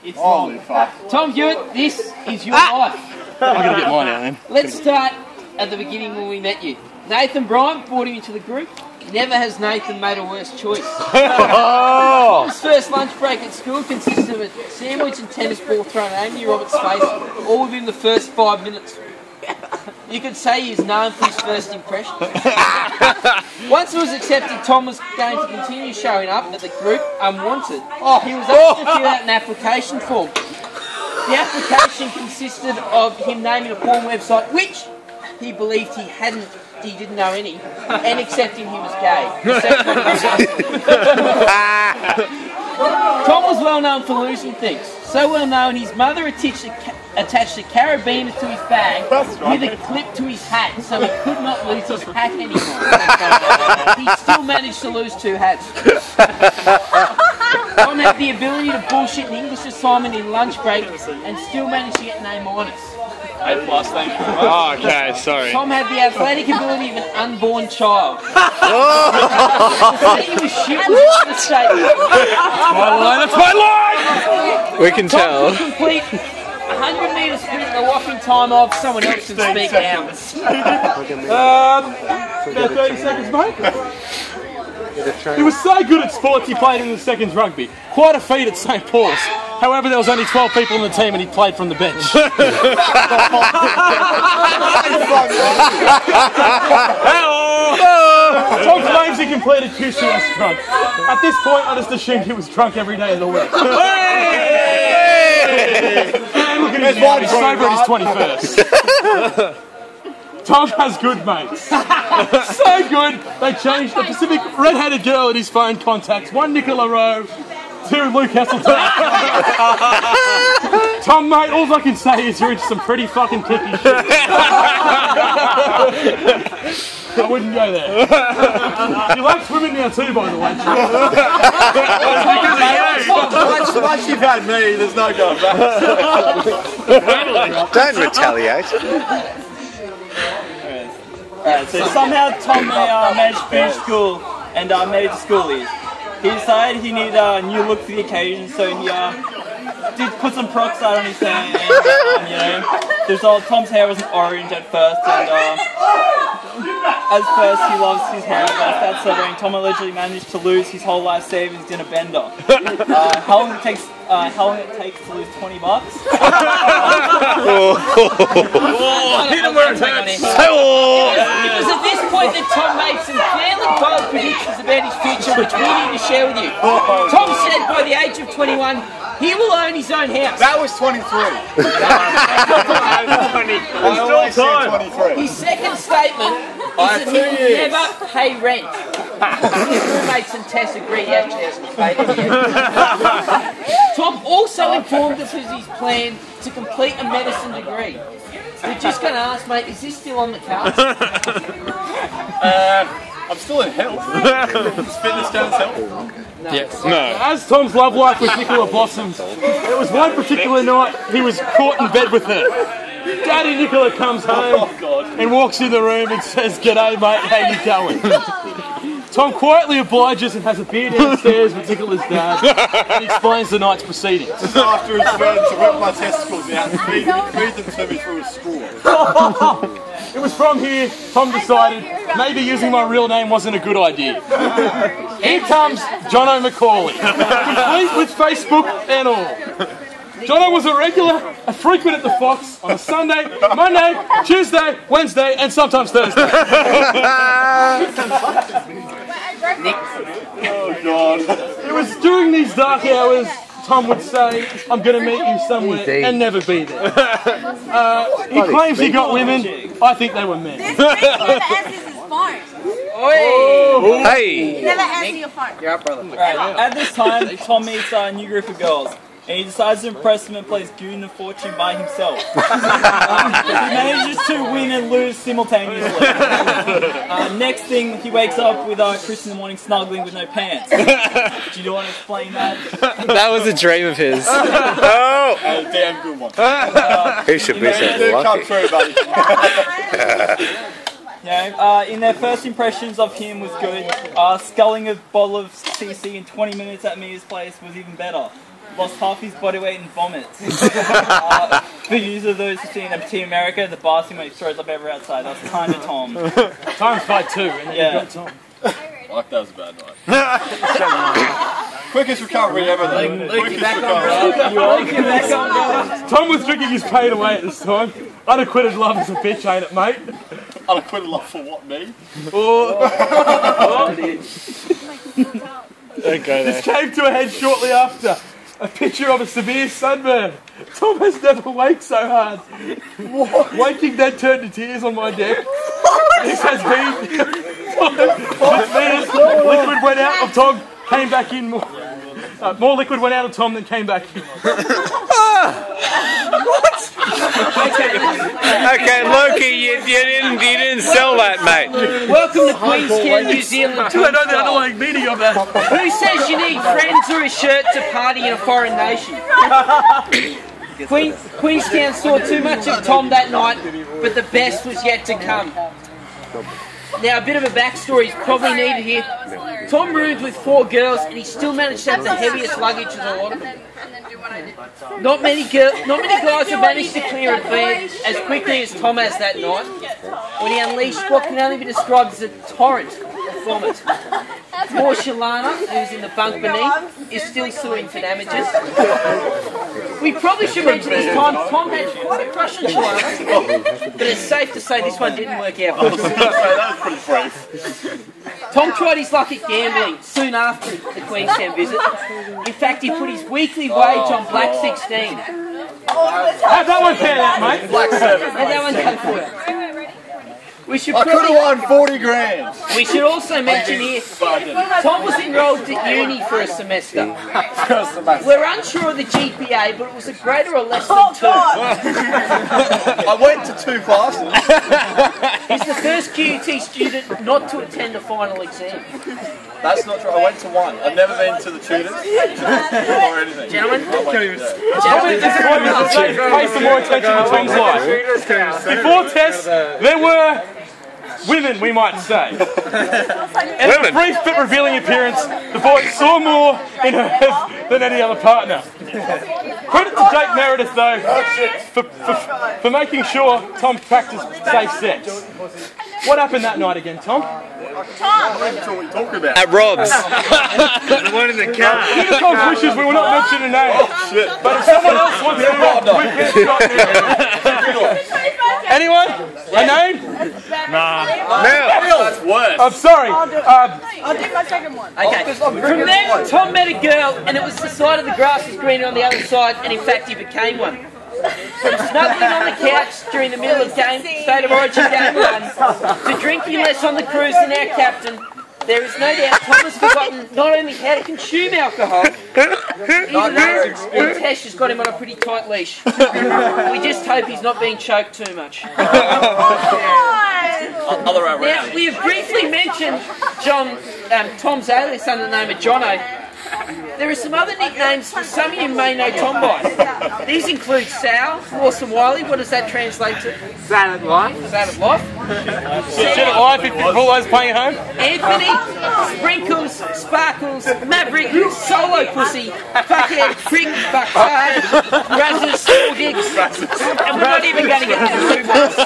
It's wrong. Tom Hewitt, this is your life. I'm going to get mine out then. Let's start at the beginning when we met you. Nathan Bryant brought him into the group. Never has Nathan made a worse choice. Tom's first lunch break at school consisted of a sandwich and tennis ball thrown at Amy Roberts' face, all within the first 5 minutes. You could say he's known for his first impression. Once it was accepted Tom was going to continue showing up at the group unwanted, he was asked to fill out an application form. The application consisted of him naming a porn website which he believed he didn't know any, and accepting he was gay. Tom was well known for losing things. So well known, his mother attached a carabiner to his bag with a clip to his hat, so he could not lose his hat anymore. He still managed to lose 2 hats. Tom had the ability to bullshit an English assignment in lunch break and still managed to get an A-. A+, thank you. Oh, okay, sorry. Tom had the athletic ability of an unborn child. He was shit was an understatement. That's my line! We can Tom tell. could complete 100-metre sprint in a whopping time of someone else can speak now. About 30 seconds, mate. He was so good at sports he played in the seconds rugby. Quite a feat at St Paul's. However, there was only 12 people in the team and he played from the bench. Tom claims he completed QCS drunk. At this point, I just assumed he was drunk every day of the week. Look at his mate, he's sober at his 21st. Tom has good mates. So good, they changed the Pacific red-headed girl at his phone contacts. 1 Nicola Rowe, 2 Luke Heselton. Tom, mate, all I can say is you're into some pretty fucking kicky shit. I wouldn't go there. You like swimming now too, by the way. Once you've had me, there's no going back. Don't retaliate. So somehow Tom managed to finish school and made it to schoolies. He decided he needed a new look for the occasion, so he did put some peroxide on his hair, and you know, the result, Tom's hair was orange at first, and as first he loves his hair, but as that setting, Tom allegedly managed to lose his whole life savings in a bender. How long it takes to lose $20? It was at this point that Tom made some fairly bold predictions about his future, which we need to share with you. Tom said by the age of 21, he will own his own house. That was 23. His second statement is that he will never pay rent. His roommates and Tess agree he actually hasn't paid it yet. Tom also informed us of his plan to complete a medicine degree. We're just going to ask, mate, is this still on the cards? I'm still in health. Is fitness counts health? No. Yes. No. As Tom's love life with Nicola blossoms, there was one particular night he was caught in bed with her. Daddy Nicola comes home and walks in the room and says, "G'day mate, how you going?" Tom quietly obliges and has a beer downstairs with Nicola's dad and explains the night's proceedings. Just after his friends to rip my testicles out and feed them to me through a straw. It was from here Tom decided maybe using my real name wasn't a good idea. Here comes Jono McCauley, complete with Facebook and all. Jono was a regular, a frequent at the Fox on a Sunday, Monday, Tuesday, Wednesday, and sometimes Thursday. Oh God. It was during these dark hours Tom would say, "I'm going to meet you somewhere," and never be there. He claims he got women. I think they were men. This never answers his phone. Hey! He never answers your phone. You're up, brother. Right. At this time, Tom meets a new group of girls, and he decides to impress them and plays Goon of Fortune by himself. He manages to win and lose simultaneously. Next thing, he wakes up with Chris in the morning snuggling with no pants. Do you want to explain that? That was a dream of his. Oh! A damn good one. He should be so Come lucky. through, buddy. In their first impressions of him was good. Sculling a bottle of CC in 20 minutes at Mia's place was even better. lost half his body weight in vomits. For use of those who've seen Team America, the bar scene when he throws up everywhere outside. That's kind of Tom. Times by 2, and then Yeah. you got Tom. Like that was a bad night. Quickest recovery ever, though. Quickest recovery. Tom was drinking his pain away at this time. Unacquitted love is a bitch, ain't it, mate? Unacquitted love for what, me? Don't go This came to a head shortly after. A picture of a severe sunburn. Tom has never waked so hard. Waking then turned to tears on my deck. This has been... liquid went out of Tom, came back in more. More liquid went out of Tom than came back in. Okay, Loki, you didn't sell that, mate. Welcome to Queenstown, New Zealand. I know the underlying meaning of that. Who says you need friends or a shirt to party in a foreign nation? Queenstown saw too much of Tom that night, but the best was yet to come. Now, a bit of a backstory is probably needed here. Tom roomed with 4 girls, and he still managed to have the heaviest luggage of a lot of them. Not many guys have managed to clear a bead as quickly as Tom has that night, when he unleashed what can only be described as a torrent of vomit. Poor Shalana, who's in the bunk beneath, is still suing for damages. We probably should mention this time Tom had quite a crush on Shalana, but it's safe to say this one didn't work out. That was pretty brief. Tom tried his luck at gambling soon after the Queenstown visit. In fact, he put his weekly wage on Black 16. How'd that one pan out, mate? Black 7. And that one came for it. We should I could probably... have won 40 grand. We should also mention here, Tom was enrolled at uni for a semester. We're unsure of the GPA, but it was a greater or less than 2. I went to 2 classes. He's the first QUT student not to attend a final exam. That's not true. I went to 1. I've never been to the tutors or anything. Gentlemen, Pay some more attention to Tom's life. Before tests, there were women, we might say. And in a brief but revealing appearance, the boys saw more in her than any other partner. Credit to Jake Meredith, though, for making sure Tom practiced safe sex. What happened that night again, Tom? I'm not sure what you're talking about. At Rob's. The one in the car. Due to Tom's wishes, we will not mention a name. Oh, shit. But if someone else wants to anyone? A name? That's worse. I'm sorry. I'll do my second one. okay. From then, Tom met a girl, and it was decided the grass was greener on the other side, and in fact, he became one. From snuggling on the couch during the middle of State of Origin Game 1 to drinking less on the cruise than our captain, there is no doubt Tom has forgotten not only how to consume alcohol, even though Tesh has got him on a pretty tight leash. We just hope he's not being choked too much. Other way around. Now, we have briefly mentioned Tom's alias under the name of Jono. There are some other nicknames some of you may know Tom by. These include Sal, Awesome Wiley, what does that translate to? Sad at life. Sad of life. Shit at life if you all those playing at home. Anthony, Sprinkles, Sparkles, Maverick, Solo Pussy, Fuckhead, Crick, Fucktard, Razzers, Small Dicks, and we're not even going to get to the two balls.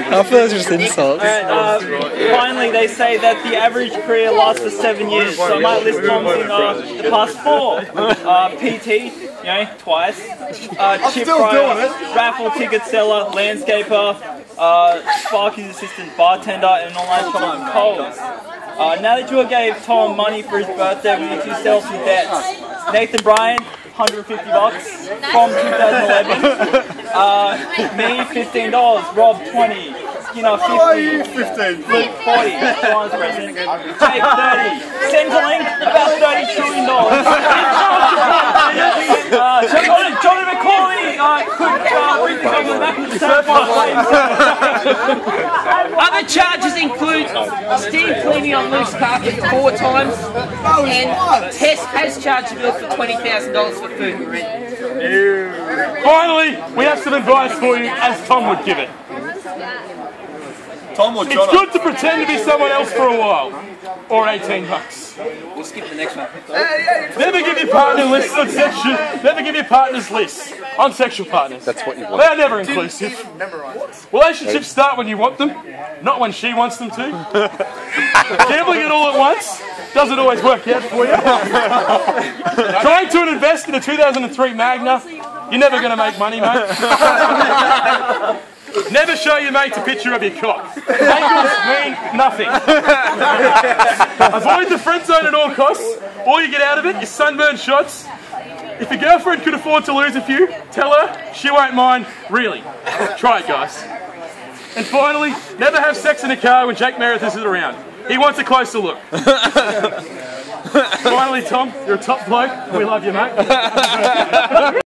I feel it's just insults. Finally, they say that the average career lasts for 7 years, so I might list Tom's in the past 4. PT, twice. Chip writer, raffle ticket seller, landscaper, Sparky's assistant, bartender, and an online shop at Coles. Now that you gave Tom money for his birthday, we need to sell some bets. Nathan Bryan, $150 from 2011. Me, $15. Rob, $20. Skinner, $50. 15. Luke, $40. John's present. Jake, $30. Centrelink, about $30 trillion. Johnny McCauley could come back with the Other charges include steam cleaning on loose carpet 4 times, and Tess has charged a bill for $20,000 for food and rent. Finally, we have some advice for you as Tom would give it. Tom or It's Jono? good to pretend to be someone else for a while. Or $18. We'll skip the next one. Never give your partner lists on sexual. Never give your partners lists on sexual partners. That's what you want. They are never inclusive. Relationships start when you want them, not when she wants them to. Gambling it all at once doesn't always work out for you. Trying to invest in a 2003 Magna, you're never going to make money, mate. Never show your mate a picture of your cock. Angles mean nothing. Avoid the friend zone at all costs. All you get out of it is sunburn shots. If your girlfriend could afford to lose a few, tell her she won't mind. Really. Try it, guys. And finally, never have sex in a car when Jake Meredith isn't around. He wants a closer look. Finally, Tom, you're a top bloke. We love you, mate.